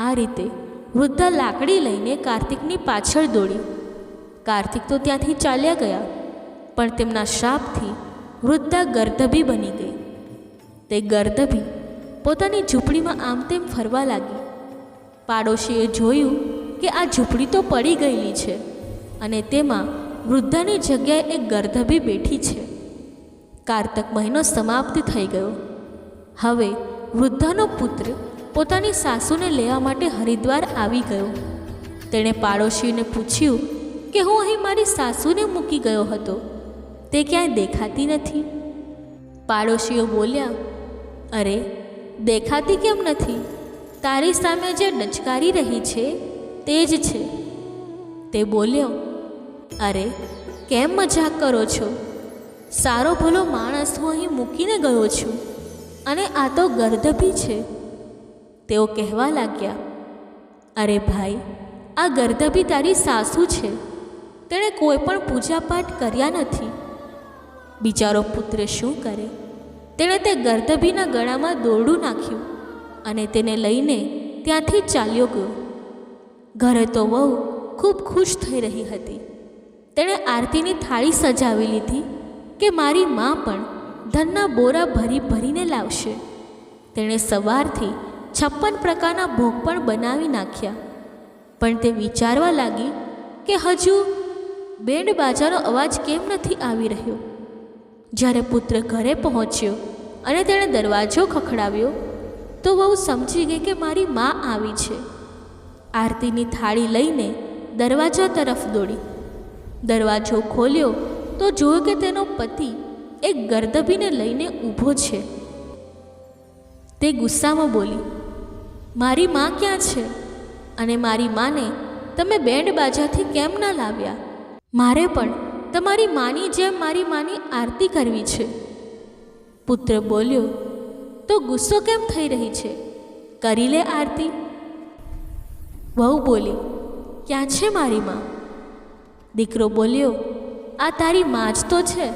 આ રીતે વૃદ્ધા લાકડી લઈને કાર્તિકની પાછળ દોડી. કાર્તિક તો ત્યાંથી ચાલ્યા ગયા, પણ તેમના શાપથી વૃદ્ધા ગર્દભી બની ગઈ. તે ગર્દભી પોતાની ઝૂંપડીમાં આમ તેમ ફરવા લાગી. પાડોશીએ જોયું કે આ ઝૂંપડી તો પડી ગયેલી છે અને તેમાં વૃદ્ધાની જગ્યાએ એક ગર્દભી બેઠી છે. કારતક મહિનો સમાપ્ત થઈ ગયો. હવે વૃદ્ધાનો પુત્ર પોતાની સાસુને લેવા માટે હરિદ્વાર આવી ગયો. તેણે પાડોશીને પૂછ્યું કે હું અહીં મારી સાસુને મૂકી ગયો હતો, તે ક્યાંય દેખાતી નથી. પાડોશીઓ બોલ્યા, અરે દેખાતી કેમ નથી? તારી સામે જે ડચકારી રહી છે તે જ છે. તે બોલ્યો, અરે કેમ મજાક કરો છો? સારો ભલો માણસ હું અહીં મૂકીને ગયો છું અને આ તો ગર્દભી છે. તેઓ કહેવા લાગ્યા, અરે ભાઈ, આ ગર્દભી તારી સાસુ છે. તેણે કોઈ પણ પૂજાપાઠ કર્યા નથી. બિચારો પુત્ર શું કરે? તેણે તે ગર્દભીના ગળામાં દોરડું નાખ્યું અને તેને લઈને ત્યાંથી ચાલ્યો ગયો. ઘરે તો વહુ ખૂબ ખુશ થઈ રહી હતી. તેણે આરતીની થાળી સજાવી લીધી કે મારી મા પણ ધનના બોરા ભરી ભરીને લાવશે. તેણે સવારથી 56 પ્રકારના ભોગ પણ બનાવી નાખ્યા. પણ તે વિચારવા લાગી કે હજુ બેન્ડ બાજાનો અવાજ કેમ નથી આવી રહ્યો. જ્યારે પુત્ર ઘરે પહોંચ્યો અને તેણે દરવાજો ખખડાવ્યો તો વહુ સમજી ગઈ કે મારી મા આવી છે. આરતીની થાળી લઈને દરવાજા તરફ દોડી. દરવાજો ખોલ્યો તો જોયું કે તેનો પતિ એક ગર્દભીને લઈને ઊભો છે. તે ગુસ્સામાં બોલી, મારી મા ક્યાં છે? અને મારી માને તમે બેન્ડ બાજાથી કેમ ના લાવ્યા? મારે પણ તમારી માની જેમ મારી માની આરતી કરવી છે. પુત્ર બોલ્યો, તો ગુસ્સો કેમ થઈ રહી છે? કરી લે આરતી. વહુ બોલી, ક્યાં છે મારી મા? દીકરો બોલ્યો, આ તારી મા જ તો છે.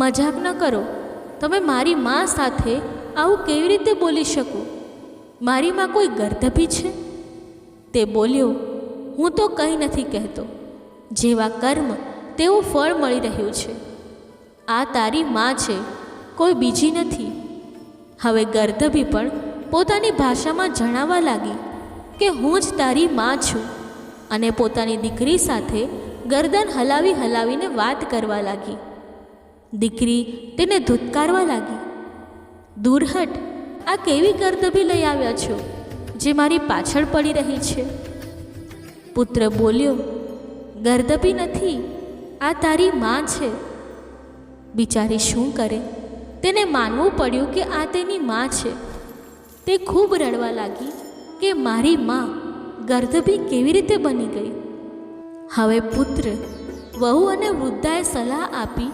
મજાક ન કરો. તમે મારી મા સાથે આવું કેવી રીતે બોલી શકો? મારી મા કોઈ ગર્દભી છે? તે બોલ્યો, હું તો કંઈ નથી કહેતો. જેવા કર્મ તેવું ફળ મળી રહ્યું છે. આ તારી મા છે, કોઈ બીજી નથી. હવે ગર્દભી પણ પોતાની ભાષામાં જણાવવા લાગી કે હું જ તારી મા છું, અને પોતાની દીકરી સાથે ગરદન હલાવી હલાવીને વાત કરવા લાગી. દીકરી તેને ધૂતકારવા લાગી, દૂર હટ, આ કેવી ગર્દભી લઈ આવ્યા છો જે મારી પાછળ પડી રહી છે? પુત્ર બોલ્યો, ગર્દભી નથી, આ તારી મા છે. બિચારી શું કરે? તેને માનવું પડ્યું કે આ તેની મા છે. તે ખૂબ રડવા લાગી કે મારી મા ગર્દભી કેવી રીતે બની ગઈ. હવે પુત્ર, વહુ અને વૃદ્ધાએ સલાહ આપી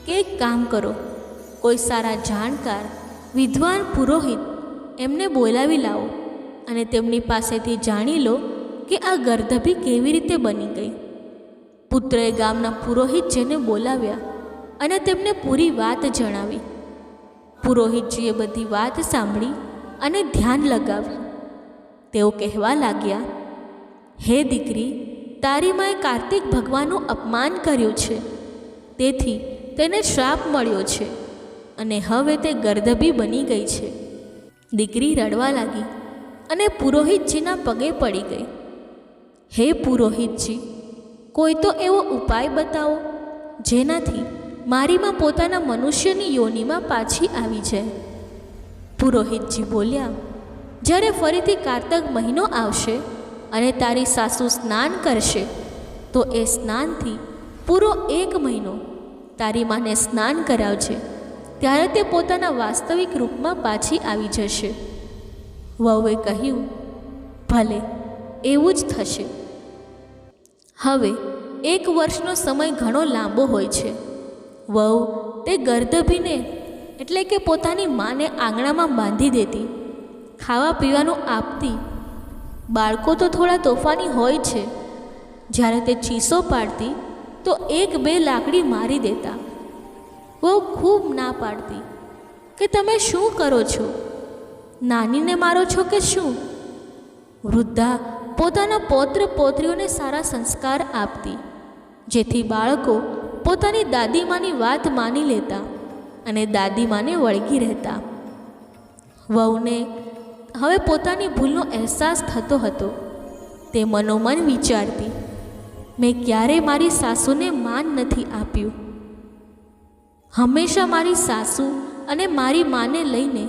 કે એક કામ કરો, કોઈ સારા જાણકાર વિદ્વાન પુરોહિત એમને બોલાવી લાવો અને તેમની પાસેથી જાણી લો કે આ ગર્દભી કેવી રીતે બની ગઈ. પુત્રએ ગામના પુરોહિતજીને બોલાવ્યા અને તેમને પૂરી વાત જણાવી. પુરોહિતજીએ બધી વાત સાંભળી અને ધ્યાન લગાવ્યું. તેઓ કહેવા લાગ્યા, હે દીકરી, તારી માએ કાર્તિક ભગવાનનું અપમાન કર્યું છે, તેથી તેને શ્રાપ મળ્યો છે અને હવે તે ગર્દભી બની ગઈ છે. દીકરી રડવા લાગી અને પુરોહિતજીના પગે પડી ગઈ. હે પુરોહિતજી, કોઈ તો એવો ઉપાય બતાવો જેનાથી મારીમાં પોતાના મનુષ્યની યોનિમાં પાછી આવી જાય. પુરોહિતજી બોલ્યા, જ્યારે ફરીથી કારતક મહિનો આવશે અને તારી સાસુ સ્નાન કરશે તો એ સ્નાનથી પૂરો 1 મહિનો તારી માને સ્નાન કરાવજે, ત્યારે તે પોતાના વાસ્તવિક રૂપમાં પાછી આવી જશે. વહુએ કહ્યું, ભલે, એવું જ થશે. હવે 1 વર્ષનો સમય ઘણો લાંબો હોય છે. વહુ તે ગર્દભીને એટલે કે પોતાની માને આંગણામાં બાંધી દેતી, ખાવા પીવાનું આપતી. બાળકો તો થોડા તોફાની હોય છે. જ્યારે તે ચીસો પાડતી તો 1-2 લાકડી મારી દેતા. વહુ ખૂબ ના પાડતી કે તમે શું કરો છો, નાનીને મારો છો કે શું? વૃદ્ધા પોતાના પૌત્ર પૌત્રીઓને સારા સંસ્કાર આપતી, જેથી બાળકો પોતાની દાદીમાની વાત માની લેતા અને દાદીમાને વળગી રહેતા. વહુને હવે પોતાની ભૂલનો અહેસાસ થતો હતો. તે મનોમન વિચારતી, મેં ક્યારેય મારી સાસુને માન નથી આપ્યું. હંમેશા મારી સાસુ અને મારી માને લઈને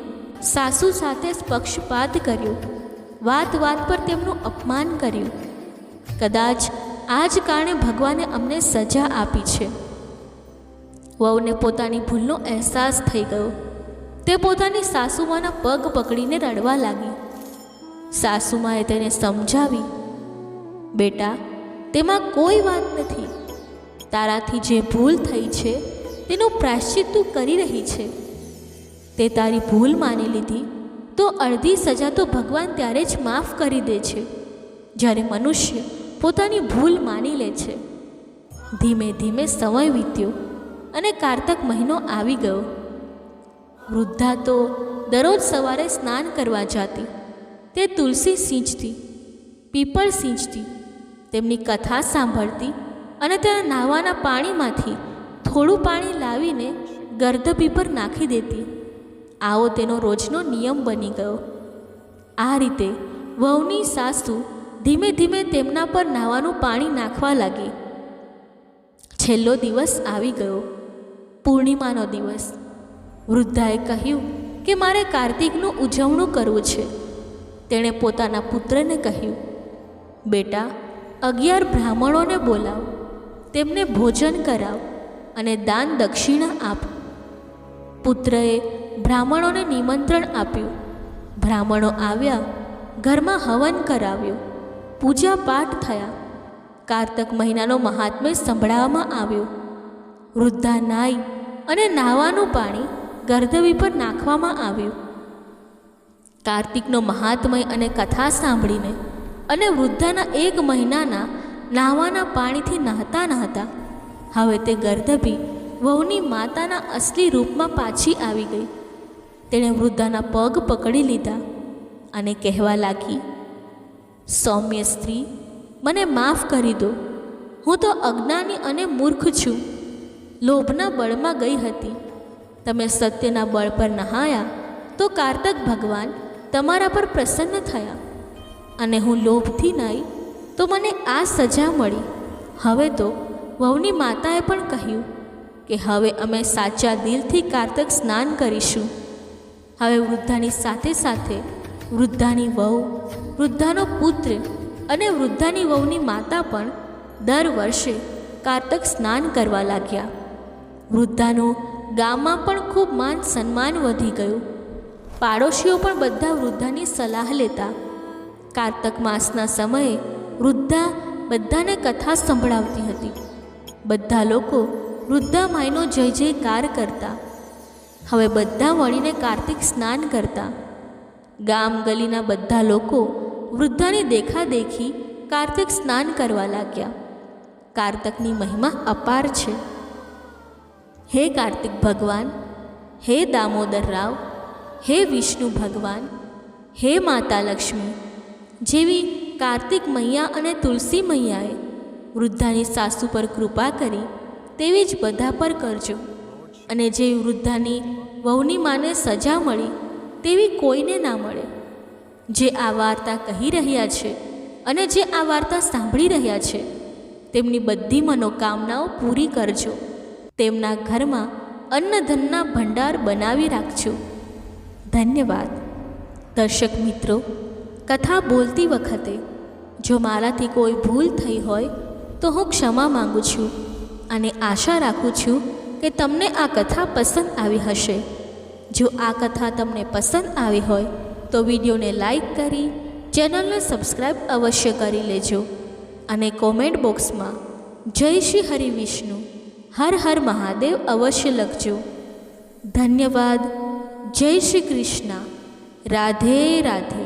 સાસુ સાથે પક્ષપાત કર્યો, વાત વાત પર તેમનું અપમાન કર્યું. કદાચ આ જ કારણે ભગવાને અમને સજા આપી છે. વહુને પોતાની ભૂલનો અહેસાસ થઈ ગયો. તે પોતાની સાસુમાના પગ પકડીને રડવા લાગી. સાસુમાએ તેને સમજાવી, બેટા, તેમાં કોઈ વાત નથી. તારાથી જે ભૂલ થઈ છે તેનું પ્રાયશ્ચિત તું કરી રહી છે. તે તારી ભૂલ માની લીધી તો અડધી સજા તો ભગવાન ત્યારે જ માફ કરી દે છે જ્યારે મનુષ્ય પોતાની ભૂલ માની લે છે. ધીમે ધીમે સમય વીત્યો અને કારતક મહિનો આવી ગયો. વૃદ્ધા તો દરરોજ સવારે સ્નાન કરવા જતી. તે તુલસી સિંચતી, પીપળ સિંચતી, તેમની કથા સાંભળતી અને તેના નાહવાના પાણીમાંથી થોડું પાણી લાવીને ગર્દભી પર નાખી દેતી. આવો તેનો રોજનો નિયમ બની ગયો. આ રીતે વહુની સાસુ ધીમે ધીમે તેમના પર નાહવાનું પાણી નાખવા લાગી. છેલ્લો દિવસ આવી ગયો, પૂર્ણિમાનો દિવસ. વૃદ્ધાએ કહ્યું કે મારે કાર્તિકનું ઉજવણું કરવું છે. તેણે પોતાના પુત્રને કહ્યું, બેટા, 11 બ્રાહ્મણોને બોલાવ, તેમને ભોજન કરાવ અને દાન દક્ષિણા આપ. પુત્રએ બ્રાહ્મણોને નિમંત્રણ આપ્યું. બ્રાહ્મણો આવ્યા, ઘરમાં હવન કરાવ્યો, પૂજા પાઠ થયા. કારતક મહિનાનો મહાત્મ્ય સંભળાવવામાં આવ્યો. વૃદ્ધા નાઈ અને નાહવાનું પાણી ગર્દભી પર નાખવામાં આવ્યું. કાર્તિકનો મહાત્મય અને કથા સાંભળીને અને વૃદ્ધાના 1 મહિનાના નાહવાના પાણીથી નહાતા નહાતા હવે તે ગર્દભી વહુની માતાના અસલી રૂપમાં પાછી આવી ગઈ. તેણે વૃદ્ધાના પગ પકડી લીધા અને કહેવા લાગી, સૌમ્ય સ્ત્રી, મને માફ કરી દો. હું તો અજ્ઞાની અને મૂર્ખ છું. લોભના બળમાં ગઈ હતી. તમે સત્યના બળ પર નહાયા તો કારતક ભગવાન તમારા પર પ્રસન્ન થયા અને હું લોભથી નાઈ તો મને આ સજા મળી. હવે તો વહુની માતાએ પણ કહ્યું કે હવે અમે સાચા દિલથી કારતક સ્નાન કરીશું. હવે વૃદ્ધાની સાથે સાથે વૃદ્ધાની વહુ, વૃદ્ધાનો પુત્ર અને વૃદ્ધાની વહુની માતા પણ દર વર્ષે કારતક સ્નાન કરવા લાગ્યા. વૃદ્ધાનું ગામમાં પણ ખૂબ માન સન્માન વધી ગયું. પાડોશીઓ પણ બધા વૃદ્ધાની સલાહ લેતા. કારતક માસના સમયે વૃદ્ધા બધાને કથા સંભળાવતી હતી. બધા લોકો વૃદ્ધા માઈનો જય જયકાર કરતા. હવે બધા મળીને કાર્તિક સ્નાન કરતા. ગામ ગલીના બધા લોકો વૃદ્ધાની દેખાદેખી કાર્તિક સ્નાન કરવા લાગ્યા. કારતકની મહિમા અપાર છે. હે કાર્તિક ભગવાન, હે દામોદર રાવ, હે વિષ્ણુ ભગવાન, હે માતા લક્ષ્મી, જેવી કાર્તિક મૈયા અને તુલસી મૈયાએ વૃદ્ધાની સાસુ પર કૃપા કરી તેવી જ બધા પર કરજો. અને જે વૃદ્ધાની વહુની માને સજા મળી તેવી કોઈને ના મળે. જે આ વાર્તા કહી રહ્યા છે અને જે આ વાર્તા સાંભળી રહ્યા છે તેમની બધી મનોકામનાઓ પૂરી કરજો. તેમના ઘરમાં અન્નધનના ભંડાર બનાવી રાખજો. ધન્યવાદ. દર્શક મિત્રો, કથા બોલતી વખતે જો મારાથી કોઈ ભૂલ થઈ હોય તો હું ક્ષમા માગું છું અને આશા રાખું છું કે તમને આ કથા પસંદ આવી હશે. જો આ કથા તમને પસંદ આવી હોય તો વિડીયોને લાઈક કરી ચેનલને સબસ્ક્રાઈબ અવશ્ય કરી લેજો અને કોમેન્ટ બોક્સમાં જય શ્રી હરિ વિષ્ણુ, હર હર મહાદેવ અવશ્ય લખજો. ધન્યવાદ. જય શ્રી કૃષ્ણ. રાધે રાધે.